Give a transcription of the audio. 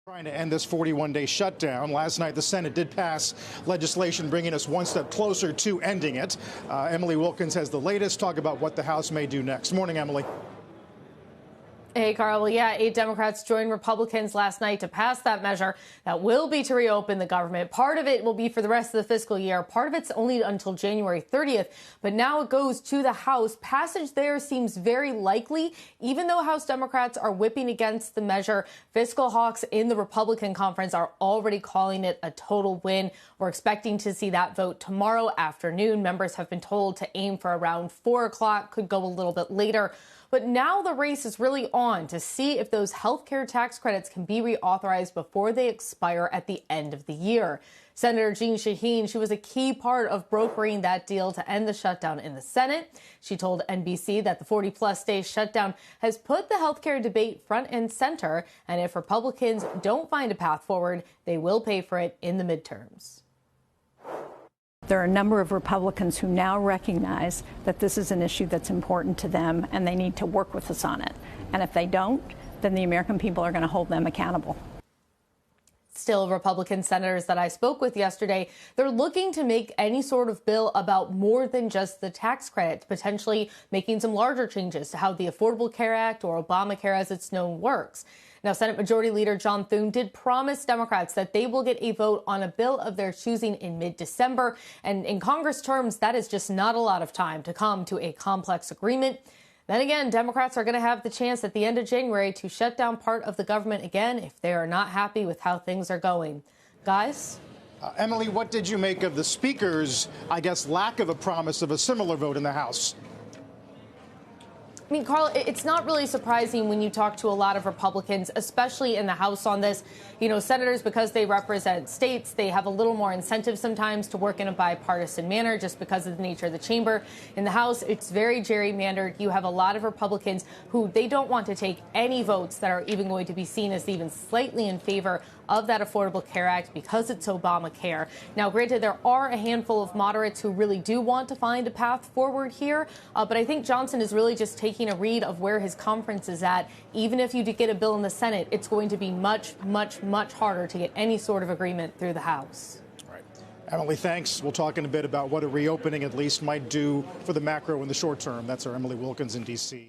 Trying to end this 41-day shutdown. Last night, the Senate did pass legislation bringing us one step closer to ending it. Emily Wilkins has the latest. Talk about what the House may do next. Morning, Emily. Hey, Carl. Well, yeah, 8 Democrats joined Republicans last night to pass that measure that will be to reopen the government. Part of it will be for the rest of the fiscal year. Part of it's only until January 30th. But now it goes to the House. Passage there seems very likely, even though House Democrats are whipping against the measure. Fiscal hawks in the Republican conference are already calling it a total win. We're expecting to see that vote tomorrow afternoon. Members have been told to aim for around 4 o'clock, could go a little bit later. But now the race is really on to see if those health care tax credits can be reauthorized before they expire at the end of the year. Senator Jeanne Shaheen, she was a key part of brokering that deal to end the shutdown in the Senate. She told NBC that the 40-plus day shutdown has put the health care debate front and center, and if Republicans don't find a path forward, they will pay for it in the midterms. There are a number of Republicans who now recognize that this is an issue that's important to them and they need to work with us on it. And if they don't, then the American people are going to hold them accountable. Still, Republican senators that I spoke with yesterday, they're looking to make any sort of bill about more than just the tax credit, potentially making some larger changes to how the Affordable Care Act, or Obamacare as it's known, works. Now, Senate Majority Leader John Thune did promise Democrats that they will get a vote on a bill of their choosing in mid-December. And in Congress terms, that is just not a lot of time to come to a complex agreement. Then again, Democrats are going to have the chance at the end of January to shut down part of the government again if they are not happy with how things are going. Guys? Emily, what did you make of the Speaker's, lack of a promise of a similar vote in the House? I mean, Carl, it's not really surprising when you talk to a lot of Republicans, especially in the House on this. You know, senators, because they represent states, they have a little more incentive sometimes to work in a bipartisan manner just because of the nature of the chamber. In the House, it's very gerrymandered. You have a lot of Republicans who they don't want to take any votes that are even going to be seen as even slightly in favor of that Affordable Care Act because it's Obamacare. Now, granted, there are a handful of moderates who really do want to find a path forward here, but I think Johnson is really just taking a read of where his conference is at. Even if you do get a bill in the Senate, it's going to be much, much, much harder to get any sort of agreement through the House. All right. Emily, thanks. We'll talk in a bit about what a reopening at least might do for the macro in the short term. That's our Emily Wilkins in D.C.